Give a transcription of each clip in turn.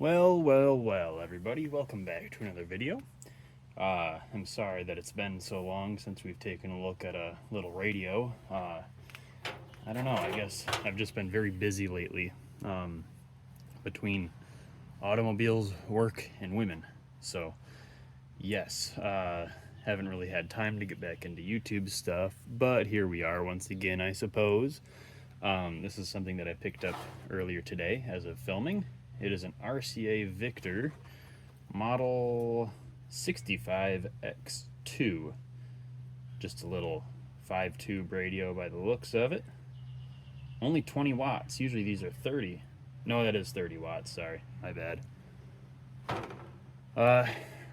Well, everybody, welcome back to another video. I'm sorry that it's been so long since we've taken a look at a little radio. I don't know, I guess I've just been very busy lately, between automobiles, work, and women. So, yes, haven't really had time to get back into YouTube stuff, but here we are once again, I suppose. This is something that I picked up earlier today as of filming. It is an RCA Victor model 65X2. Just a little 5-tube radio by the looks of it. Only 20 watts. Usually these are 30. No, that is 30 watts. Sorry, my bad.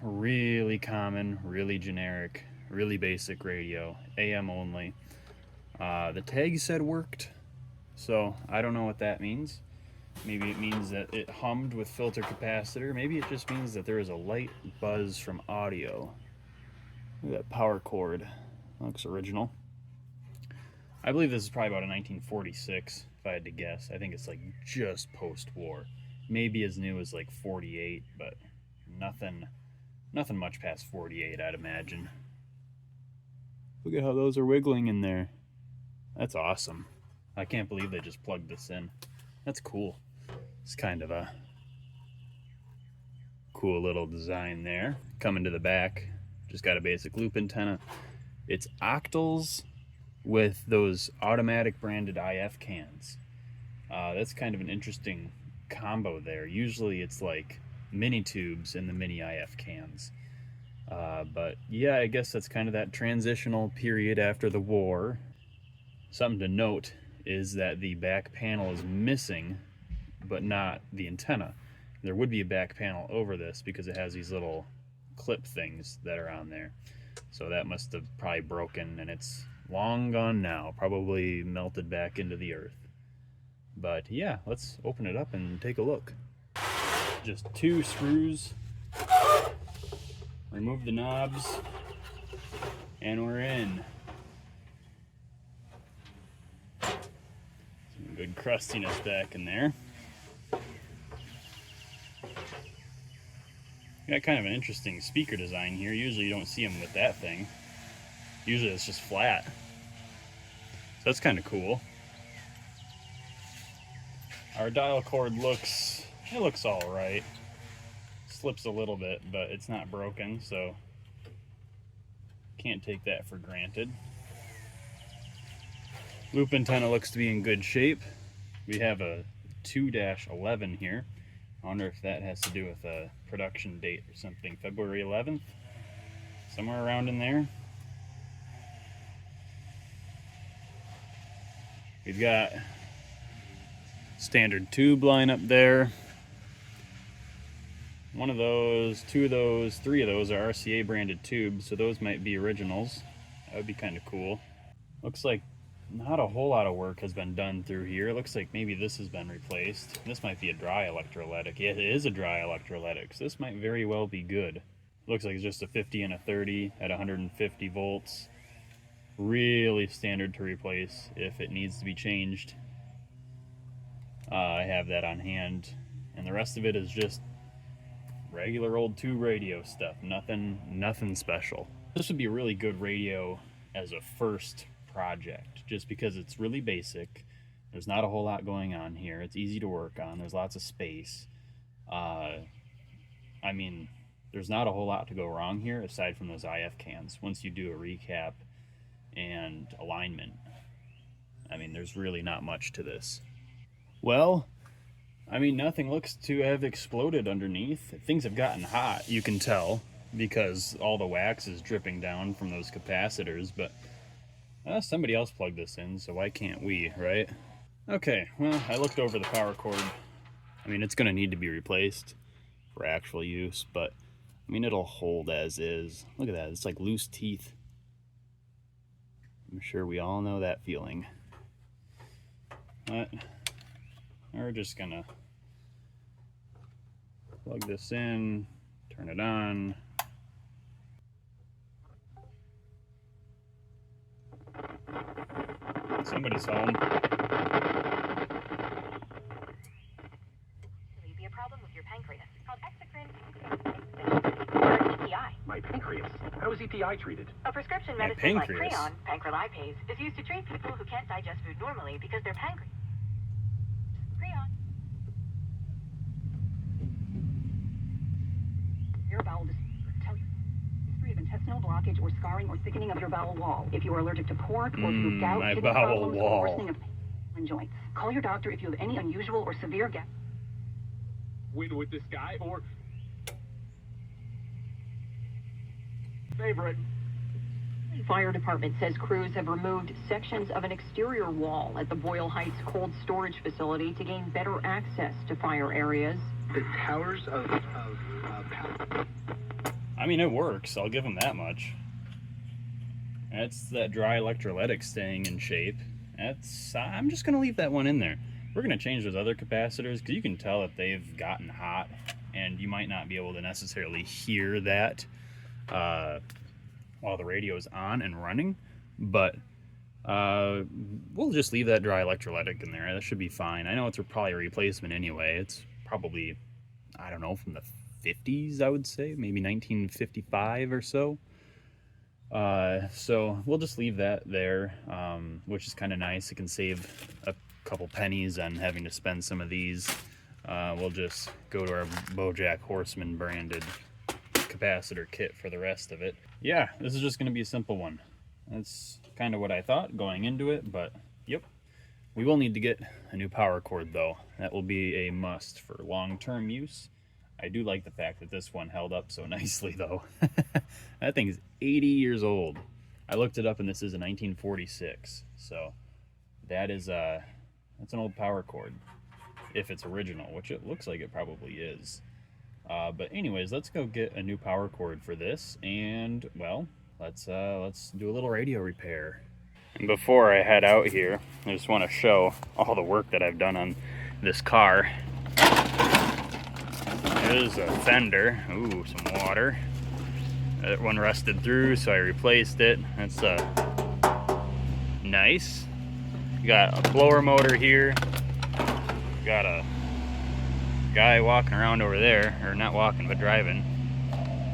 Really common, really generic, really basic radio. AM only. The tag said worked, so I don't know what that means. Maybe it means that it hummed with filter capacitor. Maybe it just means that there is a light buzz from audio. Look at that power cord. Looks original. I believe this is probably about a 1946, if I had to guess. I think it's like just post-war. Maybe as new as like 48, but nothing much past 48, I'd imagine. Look at how those are wiggling in there. That's awesome. I can't believe they just plugged this in. That's cool. It's kind of a cool little design there. Coming to the back, just got a basic loop antenna. It's octals with those automatic branded IF cans. That's kind of an interesting combo there. Usually it's like mini tubes in the mini IF cans. But yeah, I guess that's kind of that transitional period after the war. Something to note is that the back panel is missing, but not the antenna. There would be a back panel over this because it has these little clip things that are on there. So that must have probably broken and it's long gone now, probably melted back into the earth. But yeah, let's open it up and take a look. Just 2 screws, remove the knobs, and we're in. Some good crustiness back in there. Got kind of an interesting speaker design here. Usually you don't see them with that thing. Usually it's just flat. So that's kind of cool. Our dial cord looks all right. Slips a little bit, but it's not broken, so can't take that for granted. Loop antenna looks to be in good shape. We have a 2-11 here. I wonder if that has to do with a production date or something. February 11th? Somewhere around in there. We've got standard tube line up there. One of those, 2 of those, 3 of those are RCA branded tubes, so those might be originals. That would be kind of cool. Looks like not a whole lot of work has been done through here. It looks like maybe this has been replaced. This might be a dry electrolytic. Yeah, it is a dry electrolytic, so this might very well be good. Looks like it's just a 50 and a 30 at 150 volts. Really standard to replace if it needs to be changed. I have that on hand, and the rest of it is just regular old tube radio stuff. Nothing special. This would be a really good radio as a first project, just because it's really basic. There's not a whole lot going on here. It's easy to work on. There's lots of space. I mean, there's not a whole lot to go wrong here aside from those IF cans. Once you do a recap and alignment, I mean, there's really not much to this. Well, I mean, nothing looks to have exploded underneath. Things have gotten hot, you can tell, because all the wax is dripping down from those capacitors, but somebody else plugged this in, so why can't we, right? Okay, well, I looked over the power cord. I mean, it's going to need to be replaced for actual use, but I mean, it'll hold as is. Look at that, it's like loose teeth. I'm sure we all know that feeling. But we're just gonna plug this in, turn it on. Somebody's home. a problem with your pancreas called exocrine or EPI. My pancreas? How is EPI treated? A prescription My medicine like pancreas? Creon, pancrelipase, is used to treat people who can't digest food normally because their pancreas. Creon. Your bowel history of intestinal blockage or scarring or thickening of your bowel wall. If you are allergic to pork or if you have gout, my kidney bowel problems, wall. or worsening of pain and joints. Call your doctor if you have any unusual or severe gout. Win with this guy or favorite? Fire department says crews have removed sections of an exterior wall at the Boyle Heights cold storage facility to gain better access to fire areas. The towers of power. I mean, it works. I'll give them that much. That's that dry electrolytic staying in shape. I'm just going to leave that one in there. We're going to change those other capacitors because you can tell that they've gotten hot, and you might not be able to necessarily hear that while the radio is on and running, but we'll just leave that dry electrolytic in there. That should be fine. I know it's probably a replacement anyway. It's probably, I don't know, from the 50s, I would say, maybe 1955 or so. So we'll just leave that there, which is kind of nice. It can save a couple pennies on having to spend some of these. We'll just go to our BoJack Horseman branded capacitor kit for the rest of it. Yeah, this is just going to be a simple one. That's kind of what I thought going into it, but yep. We will need to get a new power cord though. That will be a must for long-term use. I do like the fact that this one held up so nicely though. That thing is 80 years old. I looked it up and this is a 1946. So that is that's an old power cord. If it's original, which it looks like it probably is. But anyways, let's go get a new power cord for this, and well, let's do a little radio repair. And before I head out here, I just want to show all the work that I've done on this car. There's a fender. Ooh, some water. That one rusted through, so I replaced it. That's nice. You got a blower motor here. Got a guy walking around over there, or not walking but driving.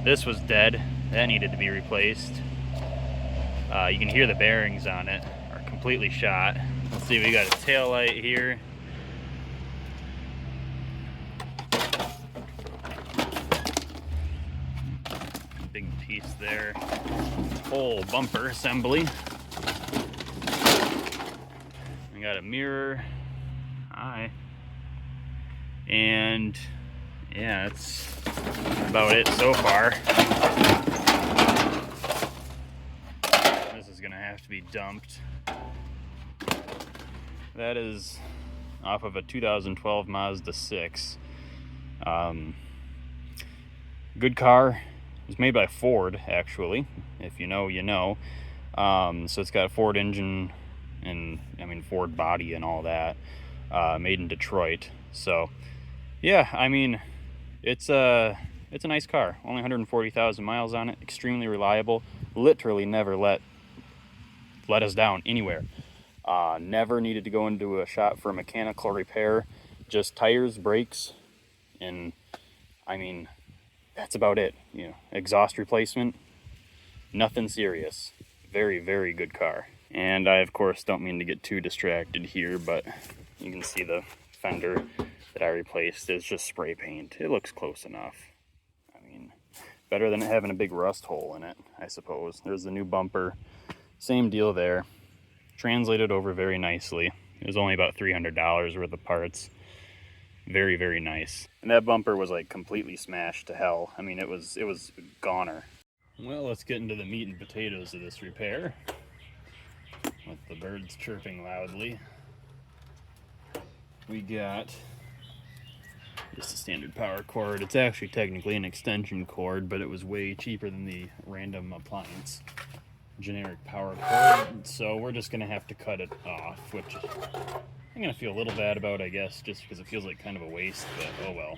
This was dead. That needed to be replaced. You can hear the bearings on it are completely shot. Let's see, we got a tail light here. Big piece there. Whole bumper assembly. We got a mirror. Hi. And yeah, that's about it so far. This is gonna have to be dumped. That is off of a 2012 Mazda 6. Good car. It was made by Ford, actually. If you know, you know. So it's got a Ford engine and Ford body and all that. Made in Detroit. So yeah, I mean, it's a nice car. Only 140,000 miles on it. Extremely reliable. Literally never let us down anywhere. Never needed to go into a shop for a mechanical repair. Just tires, brakes, and I mean, that's about it. You know, exhaust replacement. Nothing serious. Very, very good car. And I, of course, don't mean to get too distracted here, but you can see the fender that I replaced is just spray paint. It looks close enough. I mean, better than having a big rust hole in it, I suppose. There's the new bumper. Same deal there. Translated over very nicely. It was only about $300 worth of parts. Very, very nice. And that bumper was like completely smashed to hell. I mean, it was goner. Well, let's get into the meat and potatoes of this repair. With the birds chirping loudly. We got just a standard power cord. It's actually technically an extension cord, but it was way cheaper than the random appliance generic power cord. So we're just gonna have to cut it off, which I'm gonna feel a little bad about, I guess, just because it feels like kind of a waste, but oh well.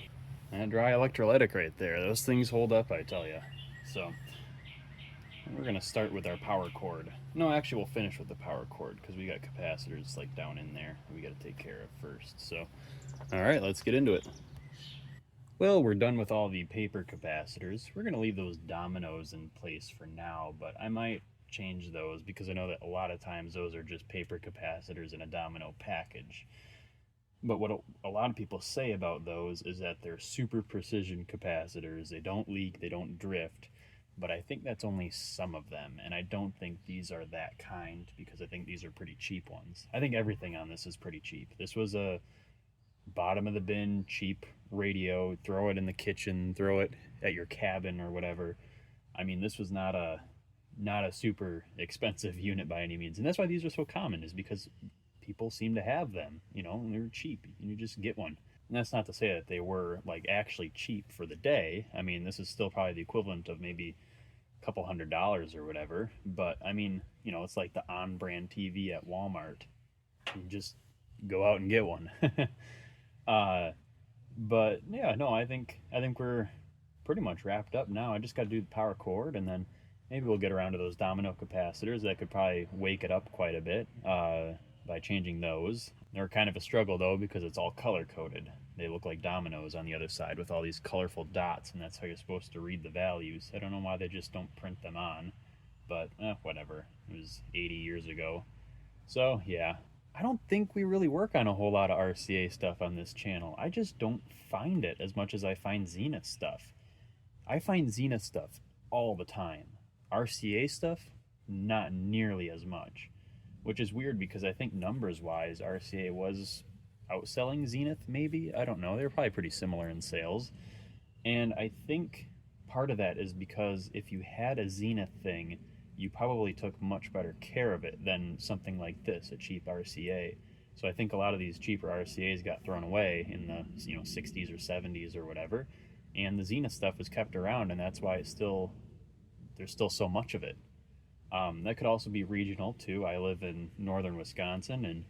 And dry electrolytic right there. Those things hold up, I tell you. So we're gonna start with our power cord. No, actually we'll finish with the power cord because we got capacitors like down in there we gotta take care of first. So all right, let's get into it. Well, we're done with all the paper capacitors. We're going to leave those dominoes in place for now, but I might change those because I know that a lot of times those are just paper capacitors in a domino package. But what a lot of people say about those is that they're super precision capacitors. They don't leak, they don't drift, but I think that's only some of them, and I don't think these are that kind because I think these are pretty cheap ones. I think everything on this is pretty cheap. This was a bottom of the bin, cheap radio, throw it in the kitchen, throw it at your cabin or whatever. I mean, this was not a super expensive unit by any means, and that's why these are so common, is because people seem to have them, you know, and they're cheap. You just get one. And that's not to say that they were like actually cheap for the day. I mean, this is still probably the equivalent of maybe a couple $100 or whatever. But I mean, you know, it's like the on-brand TV at Walmart. You just go out and get one. But yeah, no, I think we're pretty much wrapped up now. I just got to do the power cord, and then maybe we'll get around to those domino capacitors. That could probably wake it up quite a bit by changing those. They're kind of a struggle though because it's all color coded. They look like dominoes on the other side with all these colorful dots, and that's how you're supposed to read the values. I don't know why they just don't print them on, but whatever. It was 80 years ago. So yeah, I don't think we really work on a whole lot of RCA stuff on this channel. I just don't find it as much as I find Zenith stuff. I find Zenith stuff all the time. RCA stuff, not nearly as much. Which is weird because I think numbers-wise, RCA was outselling Zenith, maybe? I don't know. They were probably pretty similar in sales. And I think part of that is because if you had a Zenith thing, you probably took much better care of it than something like this, a cheap RCA. So I think a lot of these cheaper RCAs got thrown away in the 60s or 70s or whatever. And the Zenith stuff was kept around, and that's why there's still so much of it. That could also be regional too. I live in northern Wisconsin, and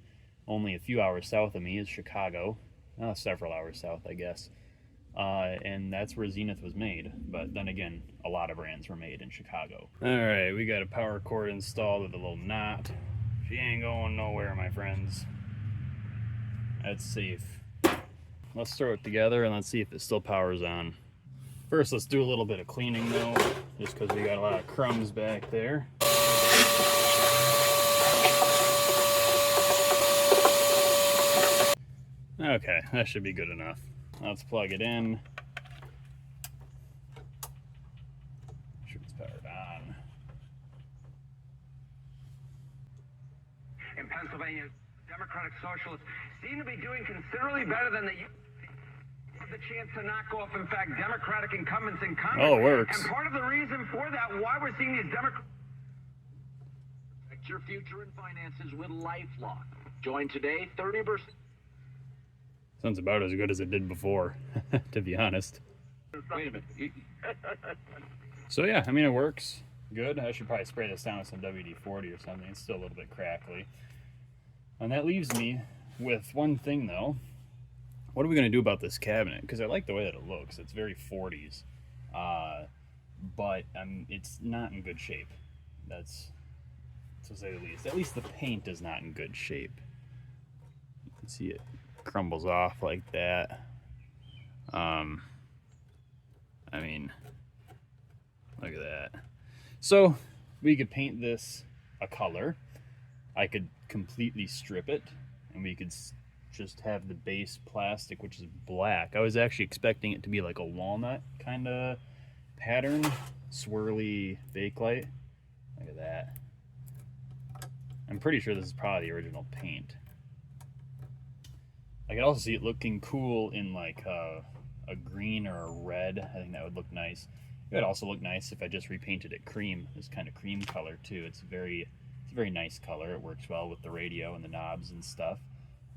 only a few hours south of me is Chicago. Several hours south, I guess. And that's where Zenith was made. But then again, a lot of brands were made in Chicago. Alright, we got a power cord installed with a little knot. She ain't going nowhere, my friends. That's safe. Let's throw it together and let's see if it still powers on. First, let's do a little bit of cleaning though, just because we got a lot of crumbs back there. Okay, that should be good enough. Let's plug it in. Make sure it's powered on. In Pennsylvania, Democratic Socialists seem to be doing considerably better than the chance to knock off, in fact, Democratic incumbents in Congress. Oh, it works. And part of the reason for that, why we're seeing these Democrats protect your future and finances with LifeLock. Join today, 30%. Sounds about as good as it did before, to be honest. Wait a minute. So yeah, I mean, it works good. I should probably spray this down with some WD-40 or something. It's still a little bit crackly. And that leaves me with one thing though. What are we going to do about this cabinet? Because I like the way that it looks. It's very 40s. But it's not in good shape. That's to say the least. At least the paint is not in good shape. You can see it crumbles off like that. I mean, look at that. So we could paint this a color. I could completely strip it, and we could just have the base plastic, which is black. I was actually expecting it to be like a walnut kind of pattern, swirly bakelite. Look at that. I'm pretty sure this is probably the original paint. I could also see it looking cool in like a green or a red. I think that would look nice. It would also look nice if I just repainted it cream, this kind of cream color too. It's a very nice color. It works well with the radio and the knobs and stuff.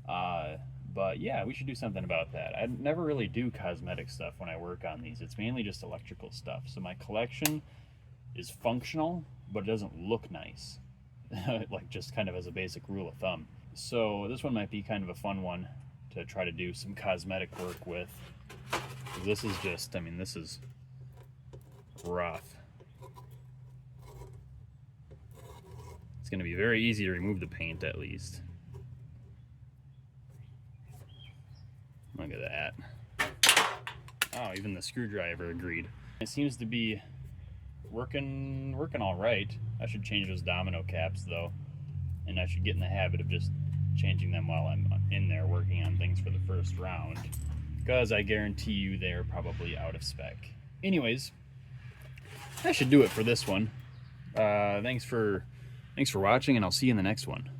But yeah, we should do something about that. I never really do cosmetic stuff when I work on these. It's mainly just electrical stuff. So my collection is functional, but it doesn't look nice. Like just kind of as a basic rule of thumb. So this one might be kind of a fun one to try to do some cosmetic work with. This is just, I mean, this is rough. It's going to be very easy to remove the paint at least. Look at that. Oh, even the screwdriver agreed. It seems to be working all right. I should change those domino caps though, and I should get in the habit of just changing them while I'm in there working on things for the first round, because I guarantee you they're probably out of spec. Anyways, that should do it for this one. Thanks for watching, and I'll see you in the next one.